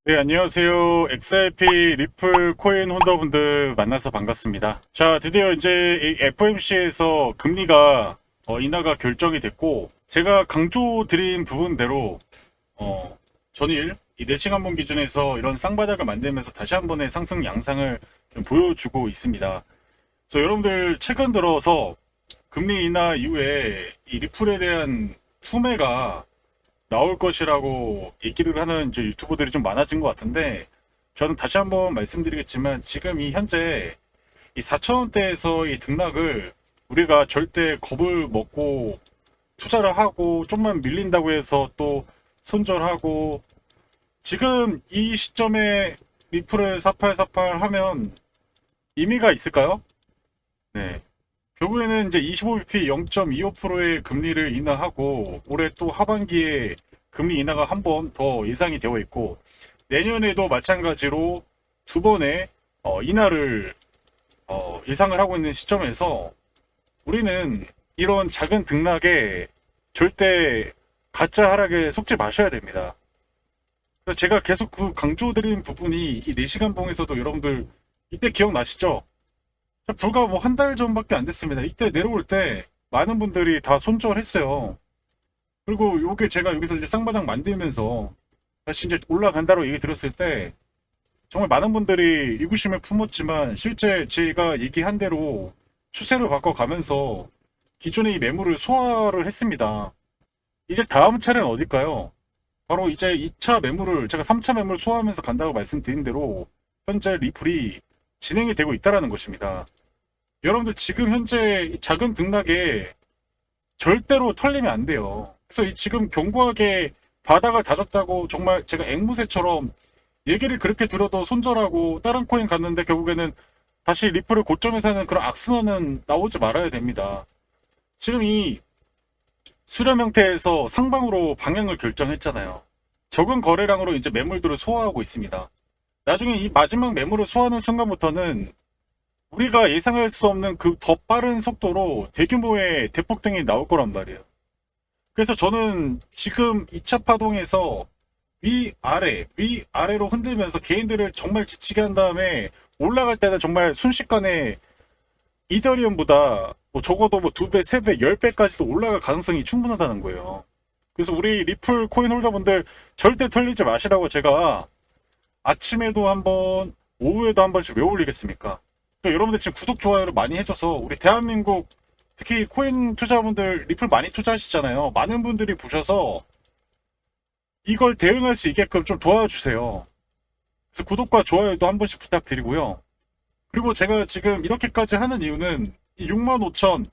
네, 안녕하세요. XRP 리플 코인 홀더분들 만나서 반갑습니다. 자, 드디어 이제 FOMC에서 금리가 인하가 결정이 됐고, 제가 강조드린 부분대로 전일 이 4시간봉 기준에서 이런 쌍바닥을 만들면서 다시 한 번의 상승 양상을 좀 보여주고 있습니다. 그래서 여러분들 최근 들어서 금리 인하 이후에 이 리플에 대한 투매가 나올 것이라고 얘기를 하는 이제 유튜버들이 좀 많아진 것 같은데, 저는 다시 한번 말씀드리겠지만 지금 이 현재 이 4,000원대에서 이 등락을 우리가 절대 겁을 먹고 투자를 하고 좀만 밀린다고 해서 또 손절하고, 지금 이 시점에 리플을 4848 하면 의미가 있을까요? 네. 결국에는 이제 25bp 0.25%의 금리를 인하하고 올해 또 하반기에 금리 인하가 한 번 더 예상이 되어 있고, 내년에도 마찬가지로 두 번의 인하를 예상을 하고 있는 시점에서 우리는 이런 작은 등락에 절대 가짜 하락에 속지 마셔야 됩니다. 그래서 제가 계속 그 강조드린 부분이 이 4시간 봉에서도 여러분들 이때 기억나시죠? 불과 뭐 한 달 전밖에 안 됐습니다. 이때 내려올 때 많은 분들이 다 손절했어요. 그리고 요게 제가 여기서 이제 쌍바닥 만들면서 다시 이제 올라간다고 얘기 드렸을 때 정말 많은 분들이 의구심을 품었지만, 실제 제가 얘기한 대로 추세를 바꿔가면서 기존의 이 매물을 소화를 했습니다. 이제 다음 차례는 어딜까요? 바로 이제 2차 매물을, 제가 3차 매물 소화하면서 간다고 말씀드린 대로 현재 리플이 진행이 되고 있다는 것입니다. 여러분들 지금 현재 이 작은 등락에 절대로 털리면 안 돼요. 그래서 지금 견고하게 바닥을 다졌다고 정말 제가 앵무새처럼 얘기를 그렇게 들어도 손절하고 다른 코인 갔는데 결국에는 다시 리플을 고점에 사는 그런 악순환은 나오지 말아야 됩니다. 지금 이 수렴 형태에서 상방으로 방향을 결정했잖아요. 적은 거래량으로 이제 매물들을 소화하고 있습니다. 나중에 이 마지막 매물을 소화하는 순간부터는 우리가 예상할 수 없는 그 더 빠른 속도로 대규모의 대폭등이 나올 거란 말이에요. 그래서 저는 지금 2차 파동에서 위아래로 흔들면서 개인들을 정말 지치게 한 다음에 올라갈 때는 정말 순식간에 이더리움보다 뭐 적어도 뭐 2배, 3배, 10배까지도 올라갈 가능성이 충분하다는 거예요. 그래서 우리 리플 코인 홀더분들 절대 털리지 마시라고 제가 아침에도 한번, 오후에도 한 번씩 왜 올리겠습니까? 또 여러분들 지금 구독, 좋아요를 많이 해줘서 우리 대한민국 특히 코인 투자분들 리플 많이 투자하시잖아요. 많은 분들이 보셔서 이걸 대응할 수 있게끔 좀 도와주세요. 그래서 구독과 좋아요도 한 번씩 부탁드리고요. 그리고 제가 지금 이렇게까지 하는 이유는 이 6만 5천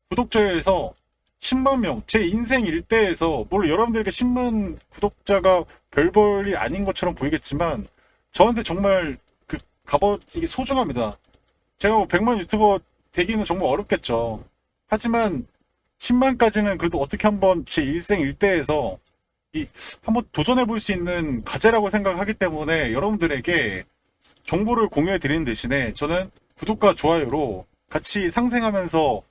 구독자에서 10만 명, 제 인생 일대에서, 물론 여러분들에게 10만 구독자가 별 볼이 아닌 것처럼 보이겠지만 저한테 정말 그 값어 이게 소중합니다. 제가 뭐 100만 유튜버 되기는 정말 어렵겠죠. 하지만 10만까지는 그래도 어떻게 한번 제 일생 일대에서 이 한번 도전해 볼 수 있는 과제라고 생각하기 때문에 여러분들에게 정보를 공유해 드리는 대신에 저는 구독과 좋아요로 같이 상생하면서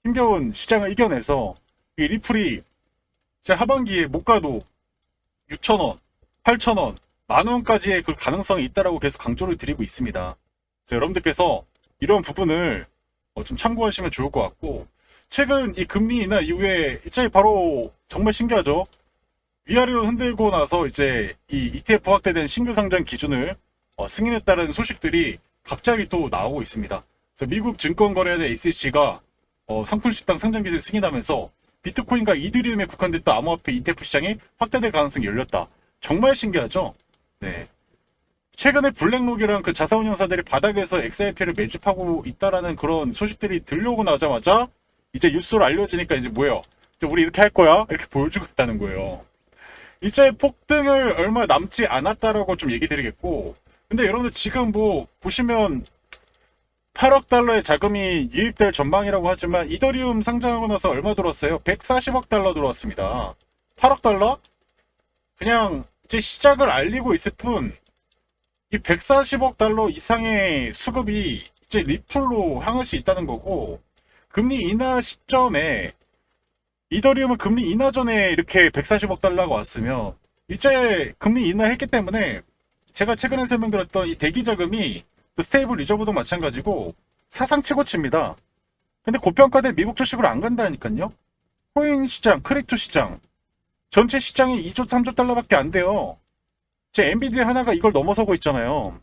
힘겨운 시장을 이겨내서 이 리플이 제 하반기에 못 가도 6,000원, 8,000원, 만 원까지의 그 가능성이 있다라고 계속 강조를 드리고 있습니다. 그래서 여러분들께서 이런 부분을 좀 참고하시면 좋을 것 같고, 최근 이 금리 인하 이후에 이제 바로 정말 신기하죠. 위아래로 흔들고 나서 이제 이 ETF 확대된 신규 상장 기준을 승인했다는 소식들이 갑자기 또 나오고 있습니다. 그래서 미국 증권거래원 SEC가 상품 시장 상장 기준 승인하면서 비트코인과 이더리움에 국한됐던 암호화폐 ETF 시장이 확대될 가능성이 열렸다. 정말 신기하죠? 네. 최근에 블랙록이랑 그 자사운용사들이 바닥에서 XRP를 매집하고 있다라는 그런 소식들이 들려오고 나자마자 이제 뉴스로 알려지니까 이제 뭐예요? 이제 우리 이렇게 할 거야? 이렇게 보여주고 있다는 거예요. 이제 폭등을 얼마 남지 않았다라고 좀 얘기 드리겠고, 근데 여러분들 지금 뭐 보시면 8억 달러의 자금이 유입될 전망이라고 하지만 이더리움 상장하고 나서 얼마 들어왔어요? 140억 달러 들어왔습니다. 8억 달러? 그냥 이제 시작을 알리고 있을 뿐, 이 140억 달러 이상의 수급이 이제 리플로 향할 수 있다는 거고, 금리 인하 시점에 이더리움은 금리 인하 전에 이렇게 140억 달러가 왔으면 이제 금리 인하했기 때문에 제가 최근에 설명드렸던 이 대기 자금이 그 스테이블 리저브도 마찬가지고 사상 최고치입니다. 근데 고평가된 미국 주식으로 안 간다니까요. 코인 시장, 크립토 시장 전체 시장이 2조 3조 달러밖에 안 돼요. 제 엔비디아 하나가 이걸 넘어서고 있잖아요.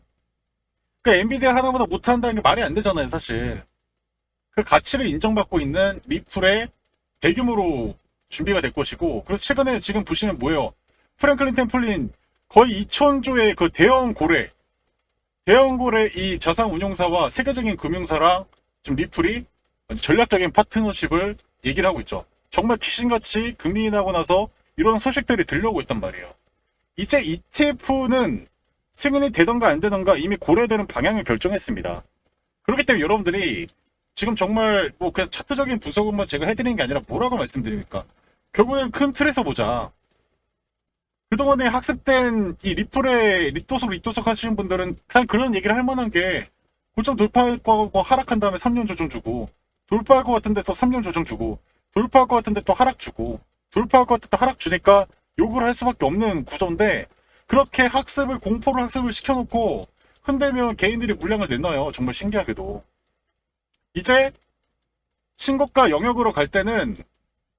그러니까 엔비디아 하나보다 못한다는 게 말이 안 되잖아요, 사실. 그 가치를 인정받고 있는 리플의 대규모로 준비가 될 것이고, 그래서 최근에 지금 보시면 뭐예요? 프랭클린 템플린 거의 2천조의 그 대형 고래 이 자산 운용사와 세계적인 금융사랑 지금 리플이 전략적인 파트너십을 얘기를 하고 있죠. 정말 귀신같이 금리 인하고 나서 이런 소식들이 들려오고 있단 말이에요. 이제 ETF는 승인이 되던가 안 되던가 이미 고려되는 방향을 결정했습니다. 그렇기 때문에 여러분들이 지금 정말 뭐 그냥 차트적인 분석만 제가 해드리는 게 아니라 뭐라고 말씀드립니까? 결국엔 큰 틀에서 보자. 그동안에 학습된 이 리플의 리또석 하시는 분들은 그냥 그런 얘기를 할 만한 게 고점 돌파할 거고 하락한 다음에 3년 조정 주고, 돌파할 것 같은데 또 3년 조정 주고, 돌파할 것 같은데 또 하락 주고, 돌파할 것 같은데 하락 주니까 욕을 할 수밖에 없는 구조인데, 그렇게 공포를 학습을 시켜놓고 흔들면 개인들이 물량을 내놔요. 정말 신기하게도. 이제 신고가 영역으로 갈 때는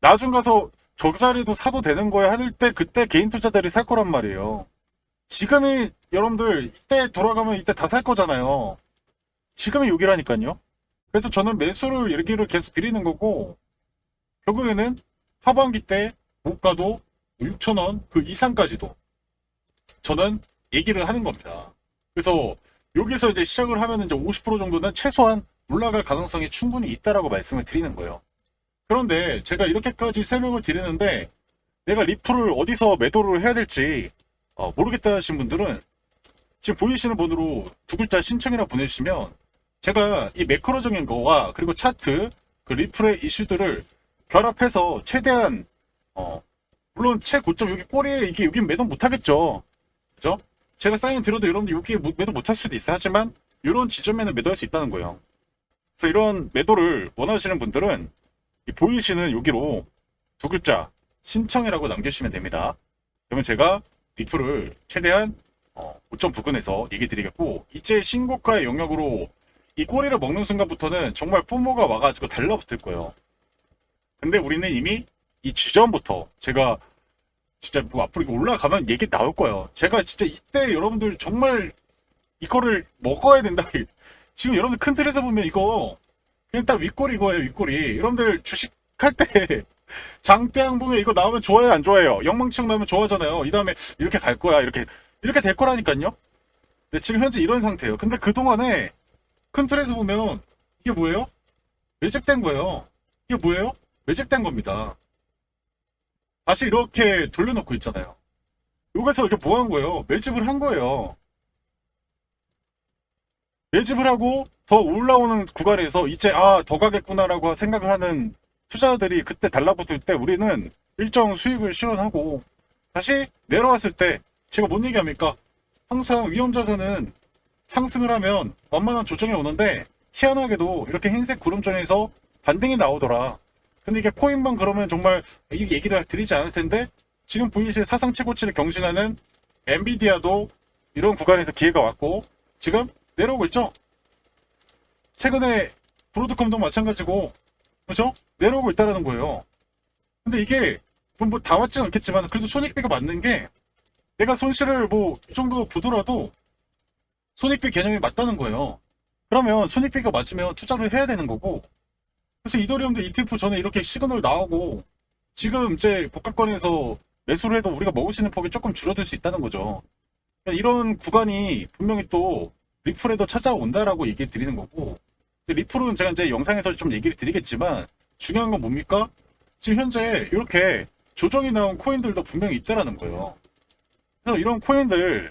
나중 가서 저 자리도 사도 되는 거야 할 때 그때 개인 투자들이 살 거란 말이에요. 지금이 여러분들 이때 돌아가면 이때 다 살 거잖아요. 지금이 여기라니까요. 그래서 저는 매수를 얘기를 계속 드리는 거고, 결국에는 하반기 때 못 가도 6,000원 그 이상까지도 저는 얘기를 하는 겁니다. 그래서 여기서 이제 시작을 하면 이제 50% 정도는 최소한 올라갈 가능성이 충분히 있다라고 말씀을 드리는 거예요. 그런데 제가 이렇게까지 설명을 드리는데 내가 리플을 어디서 매도를 해야 될지 모르겠다 하신 분들은 지금 보이시는 번호로 두 글자 신청이라 보내주시면 제가 이 매크로적인 거와 그리고 차트 그 리플의 이슈들을 결합해서 최대한 물론 최고점 여기 꼬리에 이게 여기 매도 못하겠죠. 그죠? 제가 사인 드려도 여러분들 여기 매도 못할 수도 있어. 하지만 이런 지점에는 매도할 수 있다는 거예요. 그래서 이런 매도를 원하시는 분들은 보이시는 여기로 두 글자 신청이라고 남겨주시면 됩니다. 그러면 제가 리플을 최대한 고점 부근에서 얘기 드리겠고, 이제 신고가의 영역으로 이 꼬리를 먹는 순간부터는 정말 뿜모가 와가지고 달라붙을 거예요. 근데 우리는 이미 이 지점부터 제가 진짜 뭐 앞으로 이거 올라가면 얘기 나올 거예요. 제가 진짜 이때 여러분들 정말 이거를 먹어야 된다. 지금 여러분들 큰 틀에서 보면 이거 그냥 딱 윗꼬리 이거예요, 윗꼬리. 여러분들 주식할 때 장대항봉에 이거 나오면 좋아요, 안 좋아해요? 영망치형 나오면 좋아하잖아요. 이 다음에 이렇게 갈 거야, 이렇게 될 거라니까요. 근데 지금 현재 이런 상태예요. 근데 그동안에 큰 틀에서 보면 이게 뭐예요? 매집된 거예요. 이게 뭐예요? 매집된 겁니다. 다시 이렇게 돌려놓고 있잖아요. 여기서 이렇게 뭐 한 거예요? 매집을 한 거예요. 매집을 하고 더 올라오는 구간에서 이제 더 가겠구나라고 생각을 하는 투자자들이 그때 달라붙을 때 우리는 일정 수익을 실현하고, 다시 내려왔을 때 제가 뭔 얘기합니까? 항상 위험자산은 상승을 하면 만만한 조정이 오는데 희한하게도 이렇게 흰색 구름존에서 반등이 나오더라. 근데 이게 코인만 그러면 정말 이 얘기를 드리지 않을 텐데, 지금 보이실 사상 최고치를 경신하는 엔비디아도 이런 구간에서 기회가 왔고 지금 내려오고 있죠. 최근에 브로드컴도 마찬가지고, 그렇죠? 내려오고 있다라는 거예요. 근데 이게 뭐 다 맞지는 않겠지만 그래도 손익비가 맞는 게, 내가 손실을 뭐 이 정도 보더라도 손익비 개념이 맞다는 거예요. 그러면 손익비가 맞으면 투자를 해야 되는 거고, 그래서 이더리움도 ETF 전에 이렇게 시그널 나오고 지금 이제 복합권에서 매수를 해도 우리가 먹을 수 있는 폭이 조금 줄어들 수 있다는 거죠. 이런 구간이 분명히 또 리플에도 찾아온다라고 얘기 드리는 거고, 리플은 제가 이제 영상에서 좀 얘기를 드리겠지만 중요한 건 뭡니까? 지금 현재 이렇게 조정이 나온 코인들도 분명히 있다라는 거예요. 그래서 이런 코인들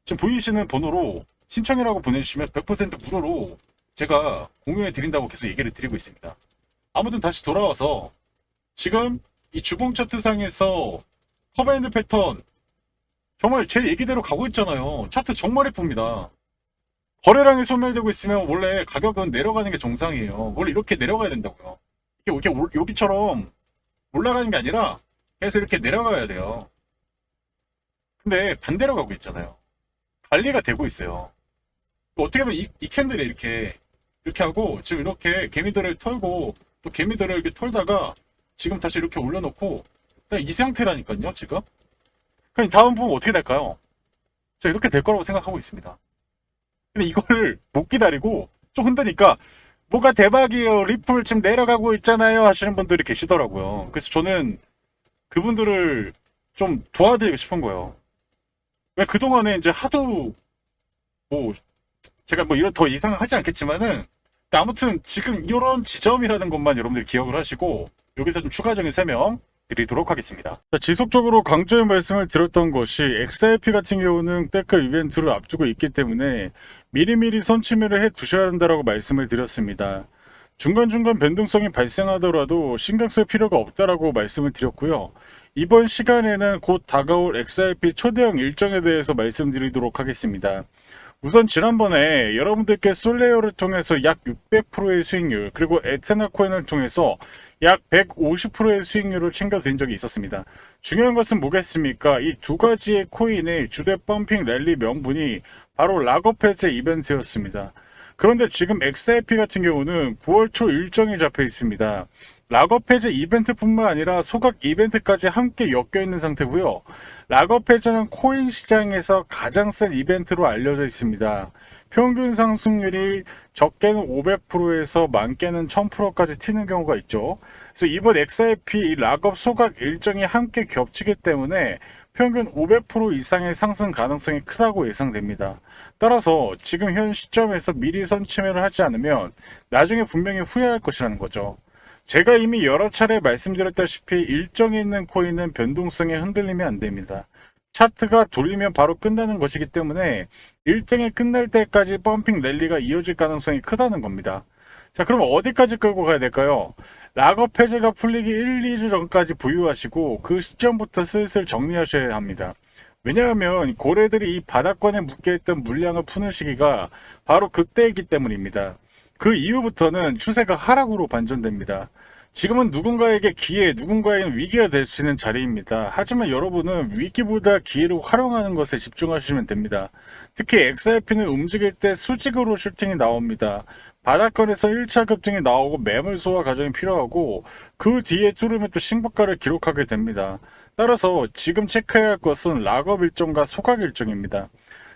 지금 보이시는 번호로 신청이라고 보내주시면 100% 무료로 제가 공유해 드린다고 계속 얘기를 드리고 있습니다. 아무튼 다시 돌아와서 지금 이 주봉 차트상에서 커브앤드 패턴 정말 제 얘기대로 가고 있잖아요. 차트 정말 예쁩니다. 거래량이 소멸되고 있으면 원래 가격은 내려가는 게 정상이에요. 원래 이렇게 내려가야 된다고요. 이게 여기처럼 올라가는 게 아니라 계속 이렇게 내려가야 돼요. 근데 반대로 가고 있잖아요. 관리가 되고 있어요. 어떻게 보면 이 캔들이 이렇게 하고 지금 이렇게 개미들을 털고 또 개미들을 이렇게 털다가 지금 다시 이렇게 올려놓고 딱 이 상태라니까요 지금. 그럼 다음 부분 어떻게 될까요? 저 이렇게 될 거라고 생각하고 있습니다. 근데 이거를 못 기다리고 좀 흔드니까 뭐가 대박이에요, 리플 지금 내려가고 있잖아요 하시는 분들이 계시더라고요. 그래서 저는 그분들을 좀 도와드리고 싶은 거예요. 왜 그동안에 이제 하도 뭐 제가 뭐 이런 더 이상은 하지 않겠지만은 근데 아무튼 지금 이런 지점이라는 것만 여러분들이 기억을 하시고 여기서 좀 추가적인 설명 드리도록 하겠습니다. 자, 지속적으로 강조의 말씀을 드렸던 것이 XRP 같은 경우는 때클 이벤트를 앞두고 있기 때문에 미리미리 선취매를 해 두셔야 한다라고 말씀을 드렸습니다. 중간중간 변동성이 발생하더라도 신경 쓸 필요가 없다라고 말씀을 드렸고요. 이번 시간에는 곧 다가올 XRP 초대형 일정에 대해서 말씀드리도록 하겠습니다. 우선 지난번에 여러분들께 솔레어를 통해서 약 600%의 수익률, 그리고 에테나 코인을 통해서 약 150%의 수익률을 챙겨드린 적이 있었습니다. 중요한 것은 뭐겠습니까? 이 두 가지의 코인의 주대 펌핑 랠리 명분이 바로 락업 해제 이벤트였습니다. 그런데 지금 XRP 같은 경우는 9월 초 일정이 잡혀 있습니다. 락업 해제 이벤트뿐만 아니라 소각 이벤트까지 함께 엮여 있는 상태고요. 락업 해제는 코인 시장에서 가장 센 이벤트로 알려져 있습니다. 평균 상승률이 적게는 500%에서 많게는 1000%까지 튀는 경우가 있죠. 그래서 이번 XRP 락업 소각 일정이 함께 겹치기 때문에 평균 500% 이상의 상승 가능성이 크다고 예상됩니다. 따라서 지금 현 시점에서 미리 선취매를 하지 않으면 나중에 분명히 후회할 것이라는 거죠. 제가 이미 여러 차례 말씀드렸다시피 일정에 있는 코인은 변동성에 흔들리면 안 됩니다. 차트가 돌리면 바로 끝나는 것이기 때문에 일정이 끝날 때까지 펌핑 랠리가 이어질 가능성이 크다는 겁니다. 자, 그럼 어디까지 끌고 가야 될까요? 락업 해제가 풀리기 1, 2주 전까지 보유하시고 그 시점부터 슬슬 정리하셔야 합니다. 왜냐하면 고래들이 이 바닥권에 묶여있던 물량을 푸는 시기가 바로 그때이기 때문입니다. 그 이후부터는 추세가 하락으로 반전됩니다. 지금은 누군가에게 기회, 누군가에게는 위기가 될 수 있는 자리입니다. 하지만 여러분은 위기보다 기회를 활용하는 것에 집중하시면 됩니다. 특히 XRP는 움직일 때 수직으로 슈팅이 나옵니다. 바닥권에서 1차 급등이 나오고 매물 소화 과정이 필요하고 그 뒤에 뚫으면 또 신고가를 기록하게 됩니다. 따라서 지금 체크해야 할 것은 락업 일정과 소각 일정입니다.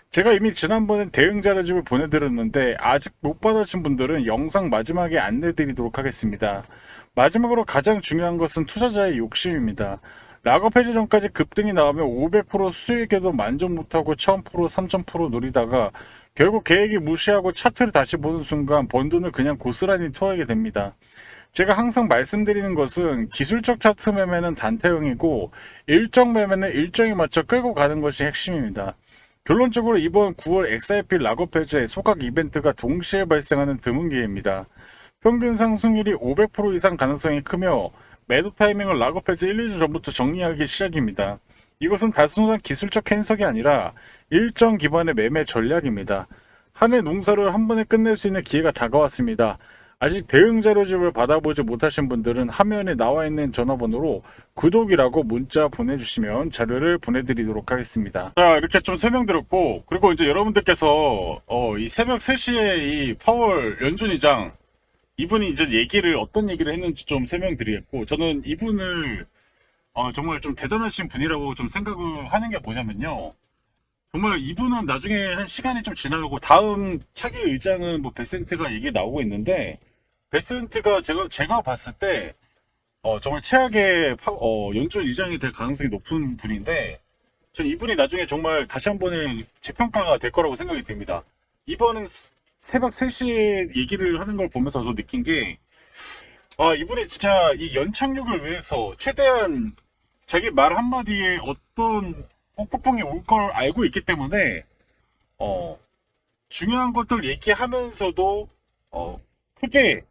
제가 이미 지난번에 대응 자료집을 보내드렸는데 아직 못 받으신 분들은 영상 마지막에 안내드리도록 하겠습니다. 마지막으로 가장 중요한 것은 투자자의 욕심입니다. 락업 해제 전까지 급등이 나오면 500% 수익에도 만족 못하고 1000%, 3000% 노리다가 결국 계획이 무시하고 차트를 다시 보는 순간 번 돈을 그냥 고스란히 토하게 됩니다. 제가 항상 말씀드리는 것은 기술적 차트 매매는 단타형이고 일정 매매는 일정에 맞춰 끌고 가는 것이 핵심입니다. 결론적으로 이번 9월 XRP 락업 해제 소각 이벤트가 동시에 발생하는 드문 기회입니다. 평균 상승률이 500% 이상 가능성이 크며 매도 타이밍을 락업 해제 1, 2주 전부터 정리하기 시작입니다. 이것은 단순한 기술적 해석이 아니라 일정 기반의 매매 전략입니다. 한 해 농사를 한 번에 끝낼 수 있는 기회가 다가왔습니다. 아직 대응 자료집을 받아보지 못하신 분들은 화면에 나와 있는 전화번호로 구독이라고 문자 보내주시면 자료를 보내드리도록 하겠습니다. 자, 이렇게 좀 설명드렸고, 그리고 이제 여러분들께서 이 새벽 3시에 이 파월 연준의장 이분이 이제 어떤 얘기를 했는지 좀 설명드리겠고, 저는 이분을 정말 좀 대단하신 분이라고 좀 생각을 하는 게 뭐냐면요. 정말 이분은 나중에 한 시간이 좀 지나고 다음 차기 의장은 뭐 베센트가 얘기 나오고 있는데 베센트가 제가 봤을 때 정말 최악의 연준 의장이 될 가능성이 높은 분인데 전 이분이 나중에 정말 다시 한 번의 재평가가 될 거라고 생각이 듭니다. 이번은 새벽 3시에 얘기를 하는 걸 보면서 저 느낀 게 이분이 진짜 이 연착륙을 위해서 최대한 자기 말 한마디에 어떤 폭풍이 올 걸 알고 있기 때문에 중요한 것들 얘기하면서도 크게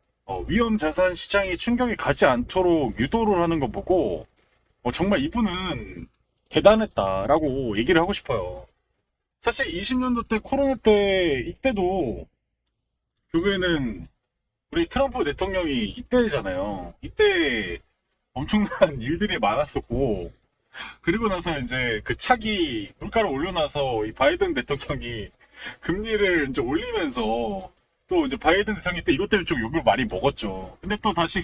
위험 자산 시장이 충격이 가지 않도록 유도를 하는 거 보고 정말 이분은 대단했다라고 얘기를 하고 싶어요. 사실 20년도 때 코로나 때 이때도 결국에는 우리 트럼프 대통령이 이때잖아요. 이때 엄청난 일들이 많았었고 그리고 나서 이제 그 차기 물가를 올려놔서 이 바이든 대통령이 금리를 이제 올리면서 또 이제 바이든 대통령이 때 이것 때문에 좀 욕을 많이 먹었죠. 근데 또 다시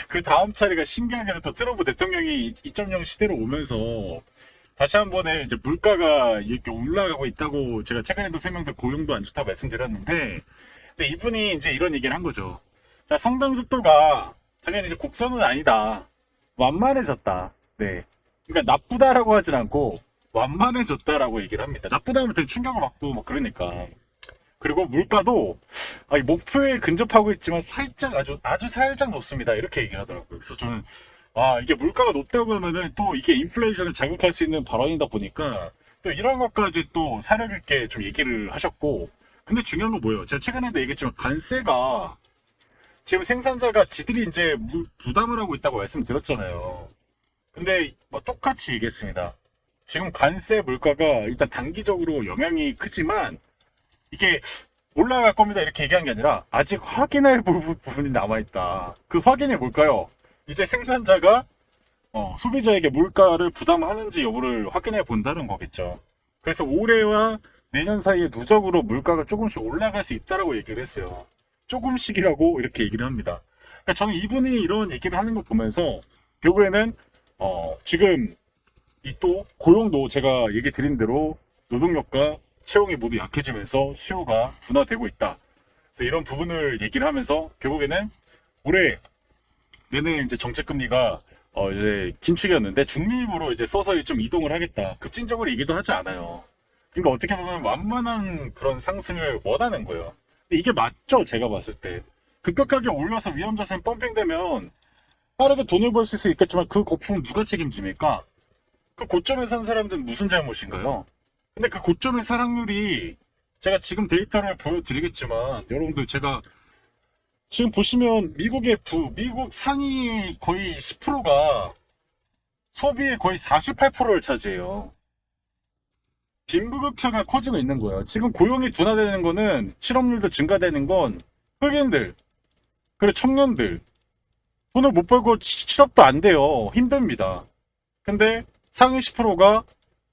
그 다음 차례가 신기하게는 또 트럼프 대통령이 2.0 시대로 오면서 다시 한 번에 이제 물가가 이렇게 올라가고 있다고 제가 최근에도 설명드 고용도 안 좋다고 말씀드렸는데, 근데 이분이 이제 이런 얘기를 한 거죠. 자, 성장 속도가 당연히 이제 곡선은 아니다. 완만해졌다. 네. 그러니까 나쁘다라고 하진 않고 완만해졌다라고 얘기를 합니다. 나쁘다 하면 되게 충격을 받고 막 그러니까. 그리고 물가도 목표에 근접하고 있지만 살짝 아주 살짝 높습니다. 이렇게 얘기를 하더라고요. 그래서 저는 이게 물가가 높다고 하면은 또 이게 인플레이션을 자극할 수 있는 발언이다 보니까 또 이런 것까지 또 사력 있게 좀 얘기를 하셨고, 근데 중요한 건 뭐예요? 제가 최근에도 얘기했지만 관세가 지금 생산자가 지들이 이제 부담을 하고 있다고 말씀드렸잖아요. 근데 뭐 똑같이 얘기했습니다. 지금 관세 물가가 일단 단기적으로 영향이 크지만 이게 올라갈 겁니다 이렇게 얘기한 게 아니라 아직 확인할 부분이 남아있다. 그 확인이 뭘까요? 이제 생산자가 소비자에게 물가를 부담하는지 여부를 확인해 본다는 거겠죠. 그래서 올해와 내년 사이에 누적으로 물가가 조금씩 올라갈 수 있다라고 얘기를 했어요. 조금씩이라고 이렇게 얘기를 합니다. 그러니까 저는 이분이 이런 얘기를 하는 걸 보면서 결국에는 지금 이 또 고용도 제가 얘기 드린 대로 노동력과 채용이 모두 약해지면서 수요가 둔화되고 있다. 그래서 이런 부분을 얘기를 하면서 결국에는 올해 내내 이제 정책 금리가 이제 긴축이었는데 중립으로 이제 서서히 좀 이동을 하겠다. 급진적으로 얘기도 하지 않아요. 그러니까 어떻게 보면 완만한 그런 상승을 원하는 거예요. 근데 이게 맞죠? 제가 봤을 때 급격하게 올려서 위험자산 펌핑되면 빠르게 돈을 벌 수 있겠지만 그 거품은 누가 책임집니까? 그 고점에 산 사람들은 무슨 잘못인가요? 근데 그 고점의 사랑률이 제가 지금 데이터를 보여드리겠지만 여러분들 제가 지금 보시면 미국 상위 거의 10%가 소비의 거의 48%를 차지해요. 빈부격차가 커지고 있는 거예요. 지금 고용이 둔화되는 거는 실업률도 증가되는 건 흑인들 그리고 청년들 돈을 못 벌고 실업도 안 돼요. 힘듭니다. 근데 상위 10%가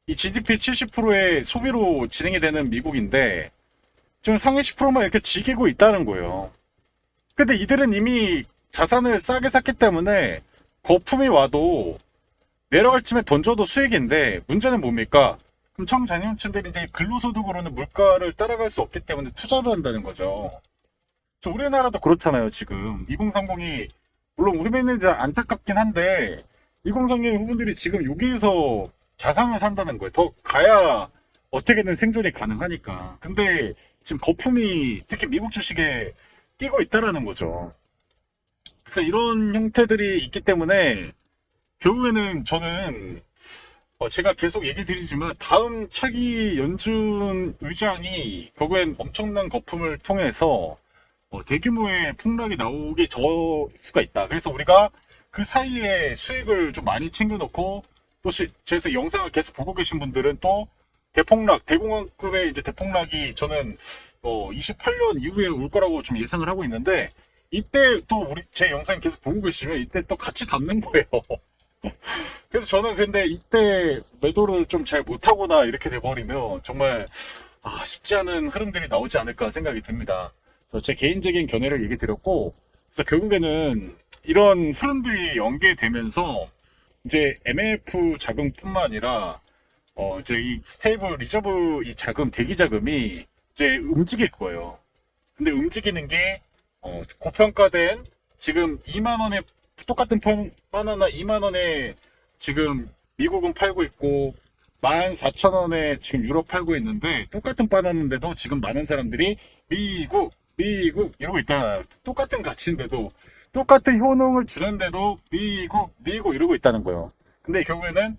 이 GDP 70%의 소비로 진행이 되는 미국인데 지금 상위 10%만 이렇게 지키고 있다는 거예요. 근데 이들은 이미 자산을 싸게 샀기 때문에 거품이 와도 내려갈 쯤에 던져도 수익인데 문제는 뭡니까? 그럼 청장년층들이 이제 근로소득으로는 물가를 따라갈 수 없기 때문에 투자를 한다는 거죠. 우리나라도 그렇잖아요. 지금 2030이 물론 우리는 이제 안타깝긴 한데 2030 후분들이 지금 여기에서 자산을 산다는 거예요. 더 가야 어떻게든 생존이 가능하니까. 근데 지금 거품이 특히 미국 주식에 뛰고 있다라는 거죠. 그래서 이런 형태들이 있기 때문에 결국에는 저는 제가 계속 얘기 드리지만 다음 차기 연준 의장이 결국엔 엄청난 거품을 통해서 대규모의 폭락이 나오게 저 수가 있다. 그래서 우리가 그 사이에 수익을 좀 많이 챙겨놓고 또 그래서 영상을 계속 보고 계신 분들은 또 대폭락, 대공황급의 이제 대폭락이 저는 28년 이후에 올 거라고 좀 예상을 하고 있는데 이때 또 제 영상 계속 보고 계시면 이때 또 같이 담는 거예요. 그래서 저는 근데 이때 매도를 좀 잘 못하거나 이렇게 돼버리면 정말 쉽지 않은 흐름들이 나오지 않을까 생각이 듭니다. 그래서 제 개인적인 견해를 얘기 드렸고, 그래서 결국에는 이런 흐름들이 연계되면서 이제 MLF 자금뿐만 아니라 이제 이 스테이블 리저브 이 자금 대기 자금이 이제 움직일 거예요. 근데 움직이는 게 고평가된 지금 2만 원에 똑같은 바나나 2만 원에 지금 미국은 팔고 있고 14,000원에 지금 유럽 팔고 있는데 똑같은 바나나인데도 지금 많은 사람들이 미국 이러고 있잖아요. 똑같은 가치인데도 똑같은 효능을 주는데도 미국 이러고 있다는 거예요. 근데 결국에는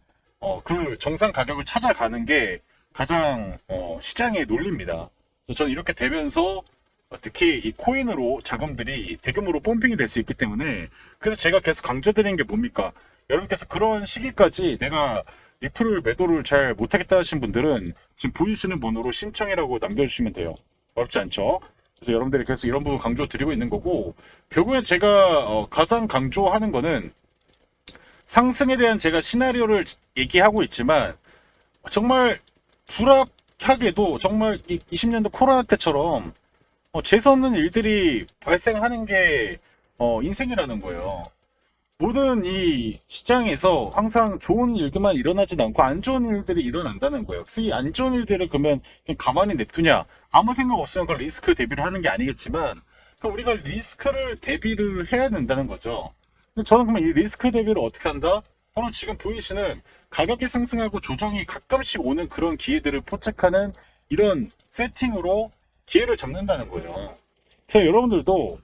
그 정상 가격을 찾아가는 게 가장 시장의 논리입니다. 그래서 저는 이렇게 되면서 특히 이 코인으로 자금들이 대규모로 펌핑이 될 수 있기 때문에 그래서 제가 계속 강조드리는 게 뭡니까? 여러분께서 그런 시기까지 내가 리플을 매도를 잘 못하겠다 하신 분들은 지금 보이시는 번호로 신청이라고 남겨주시면 돼요. 어렵지 않죠? 그래서 여러분들이 계속 이런 부분 강조 드리고 있는 거고 결국엔 제가 가장 강조하는 거는 상승에 대한 제가 시나리오를 얘기하고 있지만 정말 불합하게도 정말 20년도 코로나 때처럼 재수없는 일들이 발생하는 게 인생이라는 거예요. 모든 이 시장에서 항상 좋은 일들만 일어나진 않고 안 좋은 일들이 일어난다는 거예요. 그래서 이 안 좋은 일들을 그러면 그냥 가만히 냅두냐? 아무 생각 없으면 그걸 리스크 대비를 하는 게 아니겠지만 그럼 우리가 리스크를 대비를 해야 된다는 거죠. 근데 저는 그러면 이 리스크 대비를 어떻게 한다? 바로 지금 보이시는 가격이 상승하고 조정이 가끔씩 오는 그런 기회들을 포착하는 이런 세팅으로 기회를 잡는다는 거예요. 그래서 여러분들도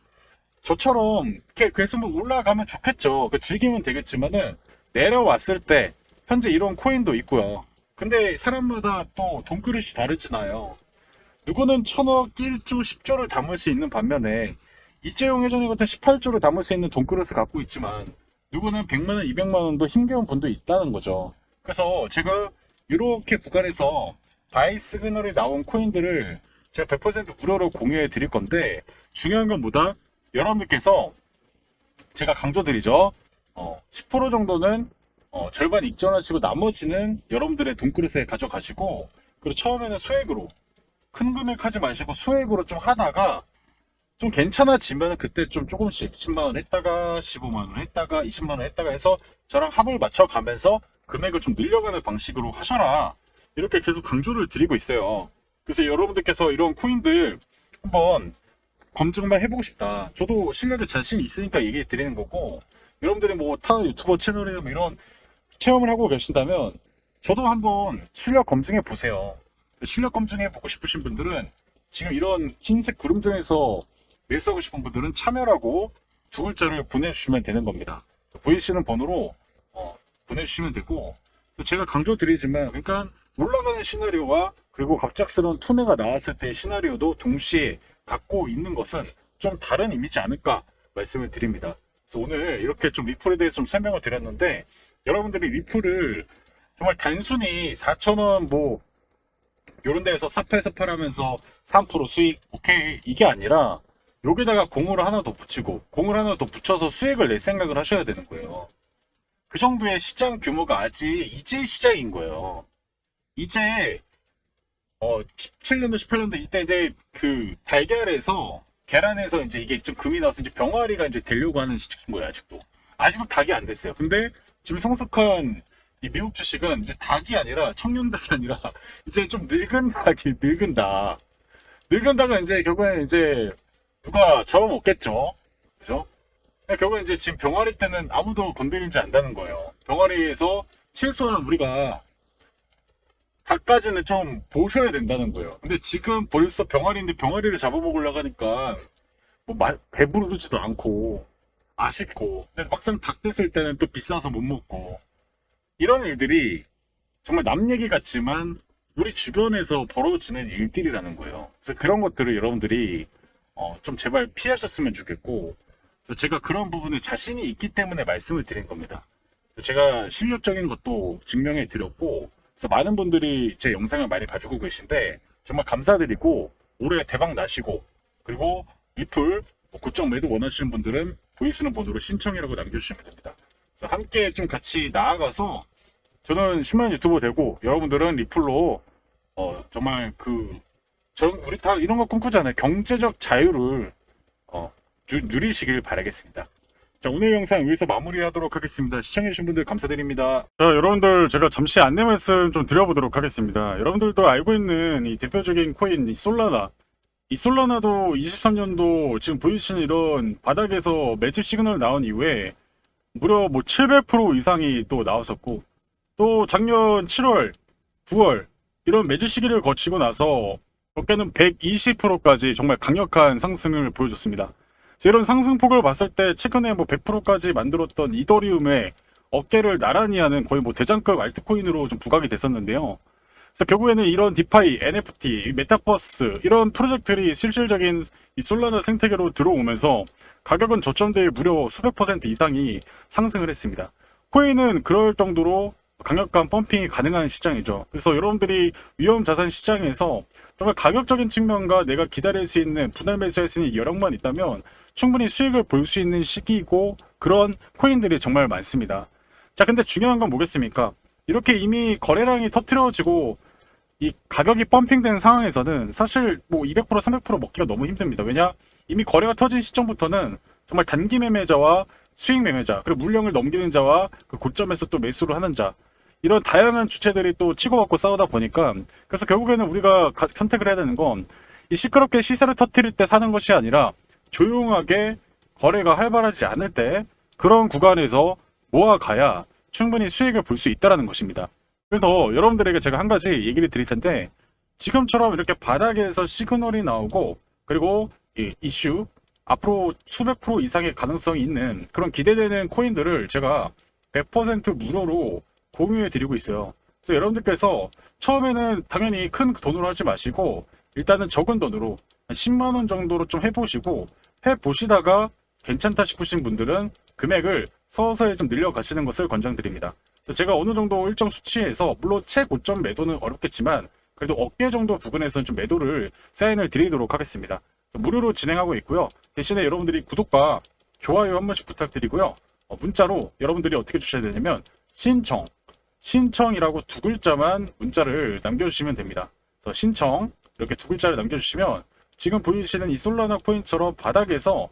저처럼 이렇게 계속 올라가면 좋겠죠. 즐기면 되겠지만은 내려왔을 때 현재 이런 코인도 있고요. 근데 사람마다 또 돈그릇이 다르잖아요. 누구는 1000억, 1조, 10조를 담을 수 있는 반면에 이재용 회장님 같은 18조를 담을 수 있는 돈그릇을 갖고 있지만 누구는 100만원, 200만원도 힘겨운 분도 있다는 거죠. 그래서 제가 이렇게 구간에서 바이 시그널이 나온 코인들을 제가 100% 무료로 공유해 드릴 건데 중요한 건 뭐다? 여러분들께서 제가 강조드리죠. 10% 정도는 절반 익전하시고 나머지는 여러분들의 돈그릇에 가져가시고 그리고 처음에는 소액으로 큰 금액 하지 마시고 소액으로 좀 하다가 좀 괜찮아지면 그때 좀 조금씩 10만원 했다가 15만원 했다가 20만원 했다가 해서 저랑 합을 맞춰 가면서 금액을 좀 늘려가는 방식으로 하셔라 이렇게 계속 강조를 드리고 있어요. 그래서 여러분들께서 이런 코인들 한번 검증만 해보고 싶다. 저도 실력에 자신 있으니까 얘기해 드리는 거고 여러분들이 뭐 타 유튜버 채널에 뭐 이런 체험을 하고 계신다면 저도 한번 실력 검증해 보세요. 실력 검증해 보고 싶으신 분들은 지금 이런 흰색 구름 중에서 매수하고 싶은 분들은 참여라고 두 글자를 보내주시면 되는 겁니다. 보이시는 번호로 보내주시면 되고 제가 강조드리지만 그러니까 올라가는 시나리오와 그리고 갑작스러운 투매가 나왔을 때의 시나리오도 동시에 갖고 있는 것은 좀 다른 의미지 않을까 말씀을 드립니다. 그래서 오늘 이렇게 좀 리플에 대해서 좀 설명을 드렸는데 여러분들이 리플을 정말 단순히 4,000원 뭐 요런 데에서 사파에서 팔하면서 3% 수익 오케이 이게 아니라 여기다가 공을 하나 더 붙이고 공을 하나 더 붙여서 수익을 낼 생각을 하셔야 되는 거예요. 그 정도의 시장 규모가 아직 이제 시작인 거예요. 이제 17년도 18년도 이때 이제 그 달걀에서 계란에서 이제 이게 좀 금이 나와서 이제 병아리가 이제 되려고 하는 시기인 거예요. 아직도 닭이 안 됐어요. 근데 지금 성숙한 이 미국 주식은 이제 닭이 아니라 청년 닭이 아니라 이제 좀 늙은 닭이 늙은 닭은 이제 결국엔 이제 누가 잡아먹겠죠. 그죠? 결국엔 이제 지금 병아리 때는 아무도 건드리지 않는다는 거예요. 병아리에서 최소한 우리가 닭까지는 좀 보셔야 된다는 거예요. 근데 지금 벌써 병아리인데 병아리를 잡아먹으려고 하니까 뭐 배부르지도 않고 아쉽고 근데 막상 닭 됐을 때는 또 비싸서 못 먹고 이런 일들이 정말 남 얘기 같지만 우리 주변에서 벌어지는 일들이라는 거예요. 그래서 그런 것들을 여러분들이 좀 제발 피하셨으면 좋겠고 제가 그런 부분에 자신이 있기 때문에 말씀을 드린 겁니다. 제가 실력적인 것도 증명해 드렸고 그래서 많은 분들이 제 영상을 많이 봐주고 계신데 정말 감사드리고 올해 대박 나시고 그리고 리플 고점 매도 원하시는 분들은 보이시는 번호로 신청이라고 남겨주시면 됩니다. 그래서 함께 좀 같이 나아가서 저는 10만 유튜버 되고 여러분들은 리플로 정말 우리 다 이런 거 꿈꾸잖아요. 경제적 자유를 누리시길 바라겠습니다. 자, 오늘 영상 여기서 마무리하도록 하겠습니다. 시청해주신 분들 감사드립니다. 자, 여러분들 제가 잠시 안내 말씀 좀 드려보도록 하겠습니다. 여러분들도 알고 있는 이 대표적인 코인 이 솔라나도 23년도 지금 보이시는 이런 바닥에서 매집 시그널 나온 이후에 무려 뭐 700% 이상이 또 나왔었고 또 작년 7월, 9월 이런 매집 시기를 거치고 나서 어깨는 120%까지 정말 강력한 상승을 보여줬습니다. 이런 상승폭을 봤을 때 최근에 뭐 100%까지 만들었던 이더리움의 어깨를 나란히 하는 거의 뭐 대장급 알트코인으로 좀 부각이 됐었는데요. 그래서 결국에는 이런 디파이, NFT, 메타버스 이런 프로젝트들이 실질적인 이 솔라나 생태계로 들어오면서 가격은 저점대에 무려 수백 % 이상이 상승을 했습니다. 코인은 그럴 정도로 강력한 펌핑이 가능한 시장이죠. 그래서 여러분들이 위험 자산 시장에서 정말 가격적인 측면과 내가 기다릴 수 있는 분할 매수할 수 있는 여력만 있다면 충분히 수익을 볼 수 있는 시기이고 그런 코인들이 정말 많습니다. 자, 근데 중요한 건 뭐겠습니까? 이렇게 이미 거래량이 터트려지고 이 가격이 펌핑된 상황에서는 사실 뭐 200% 300% 먹기가 너무 힘듭니다. 왜냐? 이미 거래가 터진 시점부터는 정말 단기 매매자와 수익 매매자, 그리고 물량을 넘기는 자와 그 고점에서 또 매수를 하는 자, 이런 다양한 주체들이 또 치고받고 싸우다 보니까, 그래서 결국에는 우리가 선택을 해야 되는 건 이 시끄럽게 시세를 터뜨릴 때 사는 것이 아니라 조용하게 거래가 활발하지 않을 때 그런 구간에서 모아가야 충분히 수익을 볼 수 있다는 것입니다. 그래서 여러분들에게 제가 한 가지 얘기를 드릴 텐데, 지금처럼 이렇게 바닥에서 시그널이 나오고 그리고 이 이슈 앞으로 수백 프로 이상의 가능성이 있는 그런 기대되는 코인들을 제가 100% 무료로 공유해 드리고 있어요. 그래서 여러분들께서 처음에는 당연히 큰 돈으로 하지 마시고 일단은 적은 돈으로 한 10만 원 정도로 좀 해보시다가 괜찮다 싶으신 분들은 금액을 서서히 좀 늘려가시는 것을 권장드립니다. 그래서 제가 어느 정도 일정 수치에서 물론 최고점 매도는 어렵겠지만 그래도 어깨 정도 부근에서는 좀 매도를 사인을 드리도록 하겠습니다. 무료로 진행하고 있고요. 대신에 여러분들이 구독과 좋아요 한 번씩 부탁드리고요. 문자로 여러분들이 어떻게 주셔야 되냐면 신청이라고 두 글자만 문자를 남겨주시면 됩니다. 그래서 신청 이렇게 두 글자를 남겨주시면 지금 보이시는 이 솔라나 코인처럼 바닥에서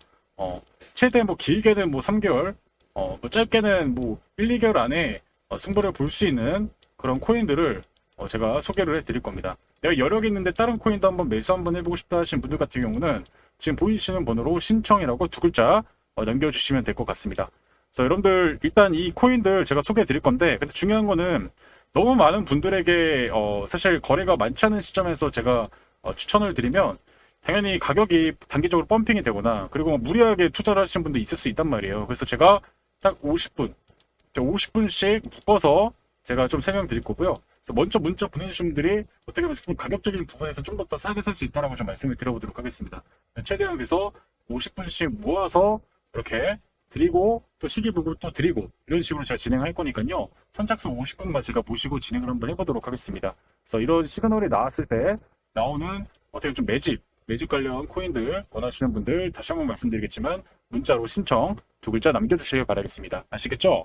최대 뭐 길게는 뭐 3개월, 뭐 짧게는 뭐 1, 2개월 안에 승부를 볼 수 있는 그런 코인들을 제가 소개를 해드릴 겁니다. 내가 여력 있는데 다른 코인도 한번 매수 한번 해보고 싶다 하시는 분들 같은 경우는 지금 보이시는 번호로 신청이라고 두 글자 남겨주시면 될 것 같습니다. 그래서 여러분들 일단 이 코인들 제가 소개해 드릴 건데, 근데 중요한 거는 너무 많은 분들에게 사실 거래가 많지 않은 시점에서 제가 추천을 드리면 당연히 가격이 단기적으로 펌핑이 되거나 그리고 무리하게 투자를 하시는 분도 있을 수 있단 말이에요. 그래서 제가 딱 50분씩 묶어서 제가 좀 설명드릴 거고요. 그래서 먼저 문자 보내주신 분들이 어떻게 보면 좀 가격적인 부분에서 좀 더 싸게 살 수 있다라고 좀 말씀을 드려보도록 하겠습니다. 최대한 그래서 50분씩 모아서 이렇게 드리고 또 시기보고 또 드리고 이런 식으로 제가 진행할 거니까요. 선착순 50분만 제가 모시고 진행을 한번 해보도록 하겠습니다. 그래서 이런 시그널이 나왔을 때 나오는 어떻게 좀 매집 관련 코인들 원하시는 분들 다시 한번 말씀드리겠지만 문자로 신청 두 글자 남겨주시길 바라겠습니다. 아시겠죠?